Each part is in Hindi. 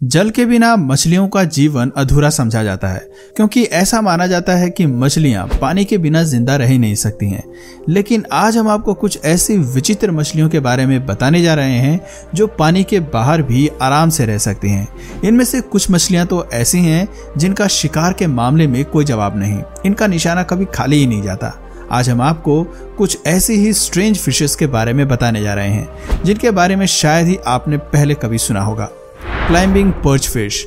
जल के बिना मछलियों का जीवन अधूरा समझा जाता है, क्योंकि ऐसा माना जाता है कि मछलियां पानी के बिना जिंदा रह ही नहीं सकती हैं। लेकिन आज हम आपको कुछ ऐसी विचित्र मछलियों के बारे में बताने जा रहे हैं जो पानी के बाहर भी आराम से रह सकती हैं। इनमें से कुछ मछलियां तो ऐसी हैं जिनका शिकार के मामले में कोई जवाब नहीं, इनका निशाना कभी खाली ही नहीं जाता। आज हम आपको कुछ ऐसी ही स्ट्रेंज फिशेस के बारे में बताने जा रहे हैं जिनके बारे में शायद ही आपने पहले कभी सुना होगा। Climbing perch fish.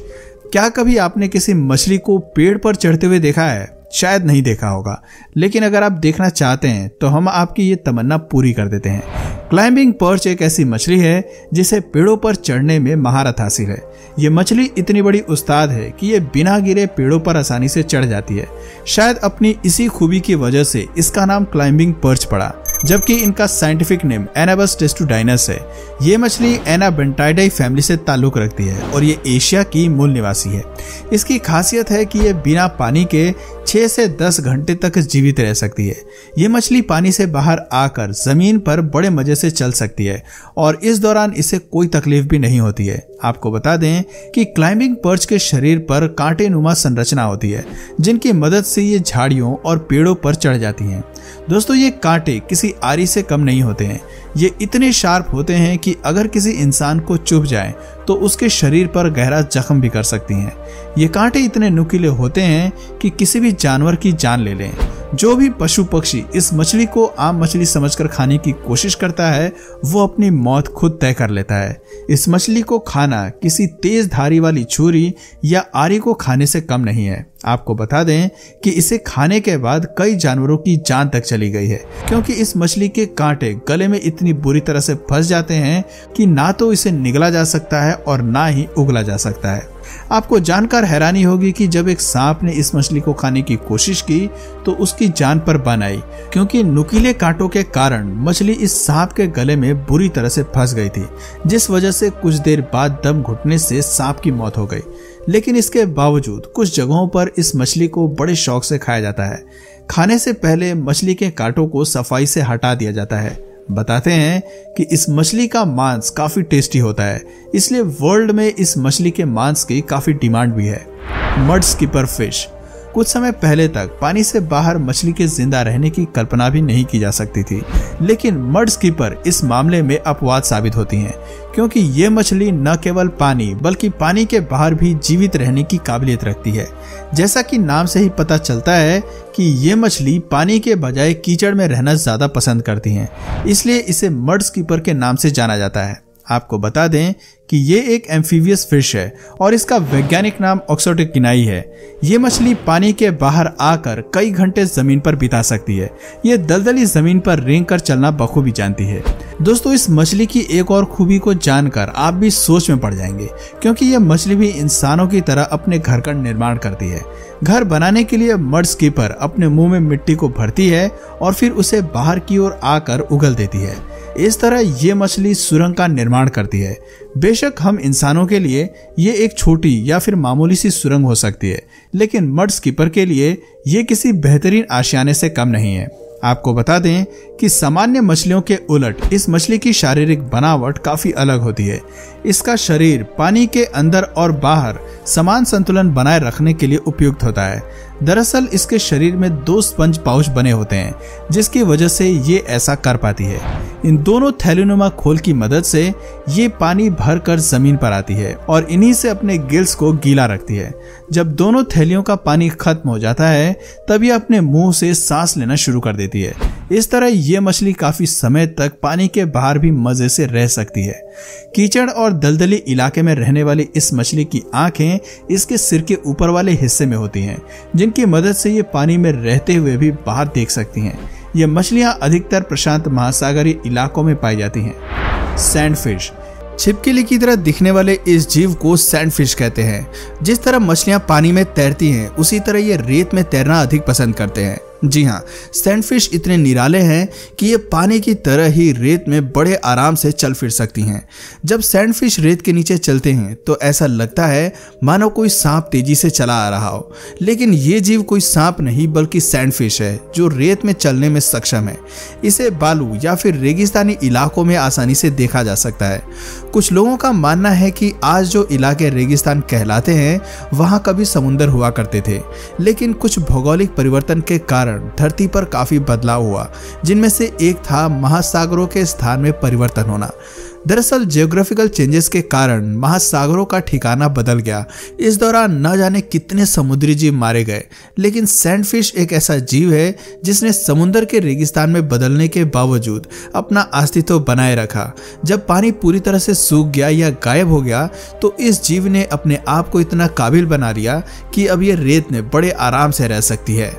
क्या कभी आपने किसी मछली को पेड़ पर चढ़ते हुए देखा है? शायद नहीं देखा होगा, लेकिन अगर आप देखना चाहते हैं तो हम आपकी ये तमन्ना पूरी कर देते हैं। क्लाइंबिंग पर्च एक ऐसी मछली है जिसे पेड़ों पर चढ़ने में महारत हासिल है। ये मछली इतनी बड़ी उस्ताद है कि ये बिना गिरे पेड़ों पर आसानी से चढ़ जाती है। शायद अपनी इसी खूबी की वजह से इसका नाम क्लाइंबिंग पर्च पड़ा, जबकि इनका साइंटिफिक नेम एनाबस टेस्टुडाइनस है। ये मछली एनाबेंटाइडाई फैमिली से ताल्लुक रखती है और ये एशिया की मूल निवासी है। इसकी खासियत है कि ये बिना पानी के 6 से 10 घंटे तक जीवित रह सकती है। ये मछली पानी से बाहर आकर जमीन पर बड़े मजे से चल सकती है और इस दौरान इसे कोई तकलीफ भी नहीं होती है। आपको बता दें कि क्लाइंबिंग पर्च के शरीर पर कांटे नुमा संरचना होती है, जिनकी मदद से ये झाड़ियों और पेड़ों पर चढ़ जाती हैं। दोस्तों, ये कांटे किसी आरी से कम नहीं होते हैं। ये इतने शार्प होते हैं कि अगर किसी इंसान को चुभ जाए तो उसके शरीर पर गहरा जख्म भी कर सकती हैं। ये कांटे इतने नुकीले होते हैं कि किसी भी जानवर की जान ले लें। जो भी पशु पक्षी इस मछली को आम मछली समझकर खाने की कोशिश करता है, वो अपनी मौत खुद तय कर लेता है। इस मछली को खाना किसी तेज धारी वाली छुरी या आरी को खाने से कम नहीं है। आपको बता दें कि इसे खाने के बाद कई जानवरों की जान तक चली गई है, क्योंकि इस मछली के कांटे गले में इतनी बुरी तरह से फंस जाते हैं कि ना तो इसे निगला जा सकता है और ना ही उगला जा सकता है। आपको जानकर हैरानी होगी कि जब एक सांप ने इस मछली को खाने की कोशिश की तो उसकी जान पर बान आई, क्योंकि नुकीले कांटों के कारण मछली इस सांप के गले में बुरी तरह से फंस गई थी, जिस वजह से कुछ देर बाद दम घुटने से सांप की मौत हो गई। लेकिन इसके बावजूद कुछ जगहों पर इस मछली को बड़े शौक से खाया जाता है। खाने से पहले मछली के कांटों को सफाई से हटा दिया जाता है। बताते हैं कि इस मछली का मांस काफी टेस्टी होता है, इसलिए वर्ल्ड में इस मछली के मांस की काफी डिमांड भी है। Mud skipper fish. कुछ समय पहले तक पानी से बाहर मछली के जिंदा रहने की कल्पना भी नहीं की जा सकती थी, लेकिन मड स्कीपर इस मामले में अपवाद साबित होती हैं, क्योंकि ये मछली न केवल पानी बल्कि पानी के बाहर भी जीवित रहने की काबिलियत रखती है। जैसा कि नाम से ही पता चलता है कि ये मछली पानी के बजाय कीचड़ में रहना ज्यादा पसंद करती हैं, इसलिए इसे मड स्कीपर के नाम से जाना जाता है। आपको बता दें कि ये एक एम्फीबियस फिश है और इसका वैज्ञानिक नाम ऑक्सोटिकिनाई है। ये मछली पानी के बाहर आकर कई घंटे जमीन पर बिता सकती है। ये दलदली जमीन पर रेंग कर चलना बखूबी जानती है। दोस्तों, इस मछली की एक और खूबी को जानकर आप भी सोच में पड़ जाएंगे, क्योंकि ये मछली भी इंसानों की तरह अपने घर का निर्माण करती है। घर बनाने के लिए मड स्कीपर अपने मुंह में मिट्टी को भरती है और फिर उसे बाहर की ओर आकर उगल देती है। इस तरह ये मछली सुरंग का निर्माण करती है। बेशक हम इंसानों के लिए ये एक छोटी या फिर मामूली सी सुरंग हो सकती है, लेकिन मड स्कीपर के लिए ये किसी बेहतरीन आशियाने से कम नहीं है। आपको बता दें कि सामान्य मछलियों के उलट इस मछली की शारीरिक बनावट काफी अलग होती है। इसका शरीर पानी के अंदर और बाहर समान संतुलन बनाए रखने के लिए उपयुक्त होता है। दरअसल इसके शरीर में 2 स्पंज पाउच बने होते हैं, जिसकी वजह से ये ऐसा कर पाती है। इन दोनों थैलीनुमा खोल की मदद से ये पानी भर कर जमीन पर आती है और इन्हीं से अपने गिल्स को गीला रखती है। जब दोनों थैलियों का पानी खत्म हो जाता है तब ये अपने मुंह से सांस लेना शुरू कर देती है। इस तरह ये मछली काफी समय तक पानी के बाहर भी मजे से रह सकती है। कीचड़ और दलदली इलाके में रहने वाली इस मछली की आंखें इसके सिर के ऊपर वाले हिस्से में होती हैं, जिनकी मदद से ये पानी में रहते हुए भी बाहर देख सकती हैं। ये मछलियां अधिकतर प्रशांत महासागरीय इलाकों में पाई जाती हैं। सैंडफिश। छिपकली की तरह दिखने वाले इस जीव को सैंडफिश कहते हैं। जिस तरह मछलियां पानी में तैरती हैं, उसी तरह ये रेत में तैरना अधिक पसंद करते हैं। जी हाँ, सैंडफिश इतने निराले हैं कि ये पानी की तरह ही रेत में बड़े आराम से चल फिर सकती हैं। जब सैंडफिश रेत के नीचे चलते हैं तो ऐसा लगता है मानो कोई सांप तेजी से चला आ रहा हो, लेकिन ये जीव कोई सांप नहीं बल्कि सैंडफिश है जो रेत में चलने में सक्षम है। इसे बालू या फिर रेगिस्तानी इलाकों में आसानी से देखा जा सकता है। कुछ लोगों का मानना है कि आज जो इलाके रेगिस्तान कहलाते हैं वहाँ कभी समुंदर हुआ करते थे, लेकिन कुछ भौगोलिक परिवर्तन के कारण धरती पर काफी बदलाव हुआ, जिनमें से एक था महासागरों के स्थान में परिवर्तन होना। दरअसल जियोग्राफिकल चेंजेस के कारण महासागरों का ठिकाना बदल गया। इस दौरान न जाने कितने समुद्री जीव मारे गए, लेकिन सैंडफिश एक ऐसा जीव है जिसने समुद्र के रेगिस्तान में बदलने के बावजूद अपना अस्तित्व बनाए रखा। जब पानी पूरी तरह से सूख गया या गायब हो गया तो इस जीव ने अपने आप को इतना काबिल बना लिया कि अब ये रेत में बड़े आराम से रह सकती है।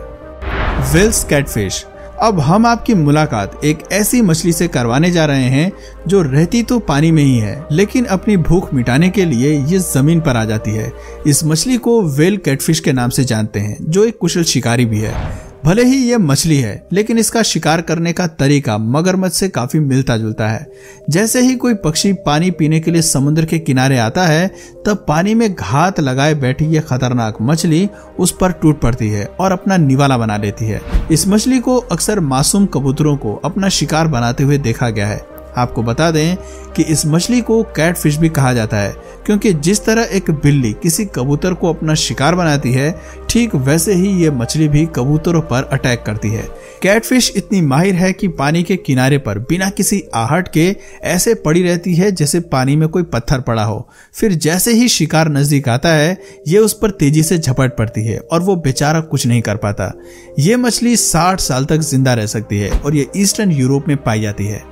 Wels catfish. अब हम आपकी मुलाकात एक ऐसी मछली से करवाने जा रहे हैं जो रहती तो पानी में ही है, लेकिन अपनी भूख मिटाने के लिए ये जमीन पर आ जाती है। इस मछली को वेल कैटफिश के नाम से जानते हैं, जो एक कुशल शिकारी भी है। भले ही ये मछली है, लेकिन इसका शिकार करने का तरीका मगरमच्छ से काफी मिलता जुलता है। जैसे ही कोई पक्षी पानी पीने के लिए समुद्र के किनारे आता है, तब पानी में घात लगाए बैठी ये खतरनाक मछली उस पर टूट पड़ती है और अपना निवाला बना लेती है। इस मछली को अक्सर मासूम कबूतरों को अपना शिकार बनाते हुए देखा गया है। आपको बता दें कि इस मछली को कैटफिश भी कहा जाता है, क्योंकि जिस तरह एक बिल्ली किसी कबूतर को अपना शिकार बनाती है, ठीक वैसे ही ये मछली भी कबूतरों पर अटैक करती है। कैटफिश इतनी माहिर है कि पानी के किनारे पर बिना किसी आहट के ऐसे पड़ी रहती है जैसे पानी में कोई पत्थर पड़ा हो। फिर जैसे ही शिकार नजदीक आता है, ये उस पर तेजी से झपट पड़ती है और वो बेचारा कुछ नहीं कर पाता। ये मछली 60 साल तक जिंदा रह सकती है और ये ईस्टर्न यूरोप में पाई जाती है।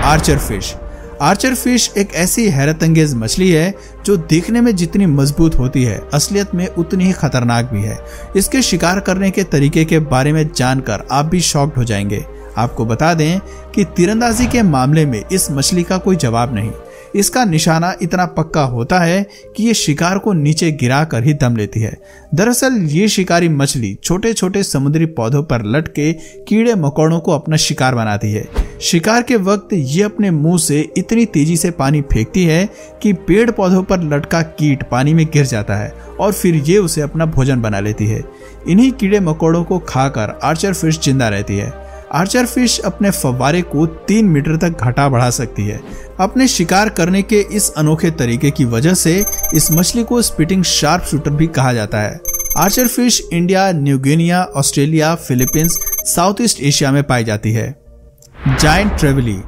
Archer fish. आर्चर फिश एक ऐसी हैरत अंगेज मछली है जो देखने में जितनी मजबूत होती है, असलियत में उतनी ही खतरनाक भी है। इसके शिकार करने के तरीके के बारे में जानकर आप भी शॉक्ड हो जाएंगे। आपको बता दें कि तीरंदाजी के मामले में इस मछली का कोई जवाब नहीं। इसका निशाना इतना पक्का होता है कि ये शिकार को नीचे गिरा कर ही दम लेती है। दरअसल ये शिकारी मछली छोटे छोटे समुद्री पौधों पर लटके कीड़े मकोड़ों को अपना शिकार बनाती है। शिकार के वक्त ये अपने मुंह से इतनी तेजी से पानी फेंकती है कि पेड़ पौधों पर लटका कीट पानी में गिर जाता है और फिर ये उसे अपना भोजन बना लेती है। इन्हीं कीड़े मकोड़ों को खाकर आर्चर फिश जिंदा रहती है। आर्चर फिश अपने फव्वारे को 3 मीटर तक घटा बढ़ा सकती है। अपने शिकार करने के इस अनोखे तरीके की वजह से इस मछली को स्पिटिंग शार्प शूटर भी कहा जाता है। Archer fish India, new Guinea, Australia, Philippines, south east Asia में पाई जाती है। जायंट ट्रेवली।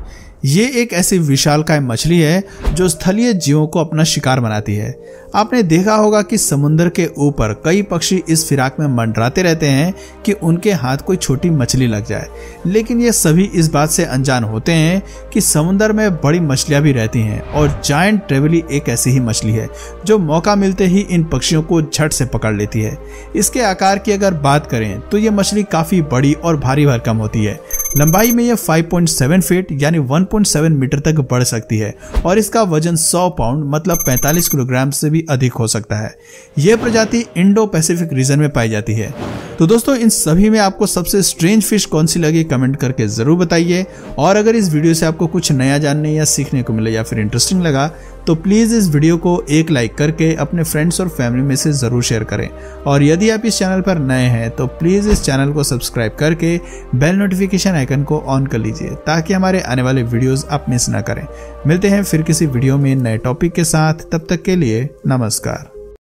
ये एक ऐसी विशालकाय मछली है जो स्थलीय जीवों को अपना शिकार बनाती है। आपने देखा होगा कि समुद्र के ऊपर कई पक्षी इस फिराक में मंडराते रहते हैं कि उनके हाथ कोई छोटी मछली लग जाए, लेकिन ये सभी इस बात से अनजान होते हैं कि समुद्र में बड़ी मछलियां भी रहती हैं और जायंट ट्रेवली एक ऐसी ही मछली है जो मौका मिलते ही इन पक्षियों को झट से पकड़ लेती है। इसके आकार की अगर बात करें तो ये मछली काफी बड़ी और भारी भरकम होती है। लंबाई में यह 5.7 फीट यानी 1.7 मीटर तक बढ़ सकती है और इसका वजन 100 पाउंड मतलब 45 किलोग्राम से भी अधिक हो सकता है। यह प्रजाति इंडो पैसिफिक रीजन में पाई जाती है। तो दोस्तों, इन सभी में आपको सबसे स्ट्रेंज फिश कौन सी लगी कमेंट करके जरूर बताइए। और अगर इस वीडियो से आपको कुछ नया जानने या सीखने को मिले या फिर इंटरेस्टिंग लगा तो प्लीज इस वीडियो को एक लाइक करके अपने फ्रेंड्स और फैमिली में से जरूर शेयर करें। और यदि आप इस चैनल पर नए हैं तो प्लीज इस चैनल को सब्सक्राइब करके बेल नोटिफिकेशन आइकन को ऑन कर लीजिए ताकि हमारे आने वाले वीडियोस आप मिस ना करें। मिलते हैं फिर किसी वीडियो में नए टॉपिक के साथ, तब तक के लिए नमस्कार।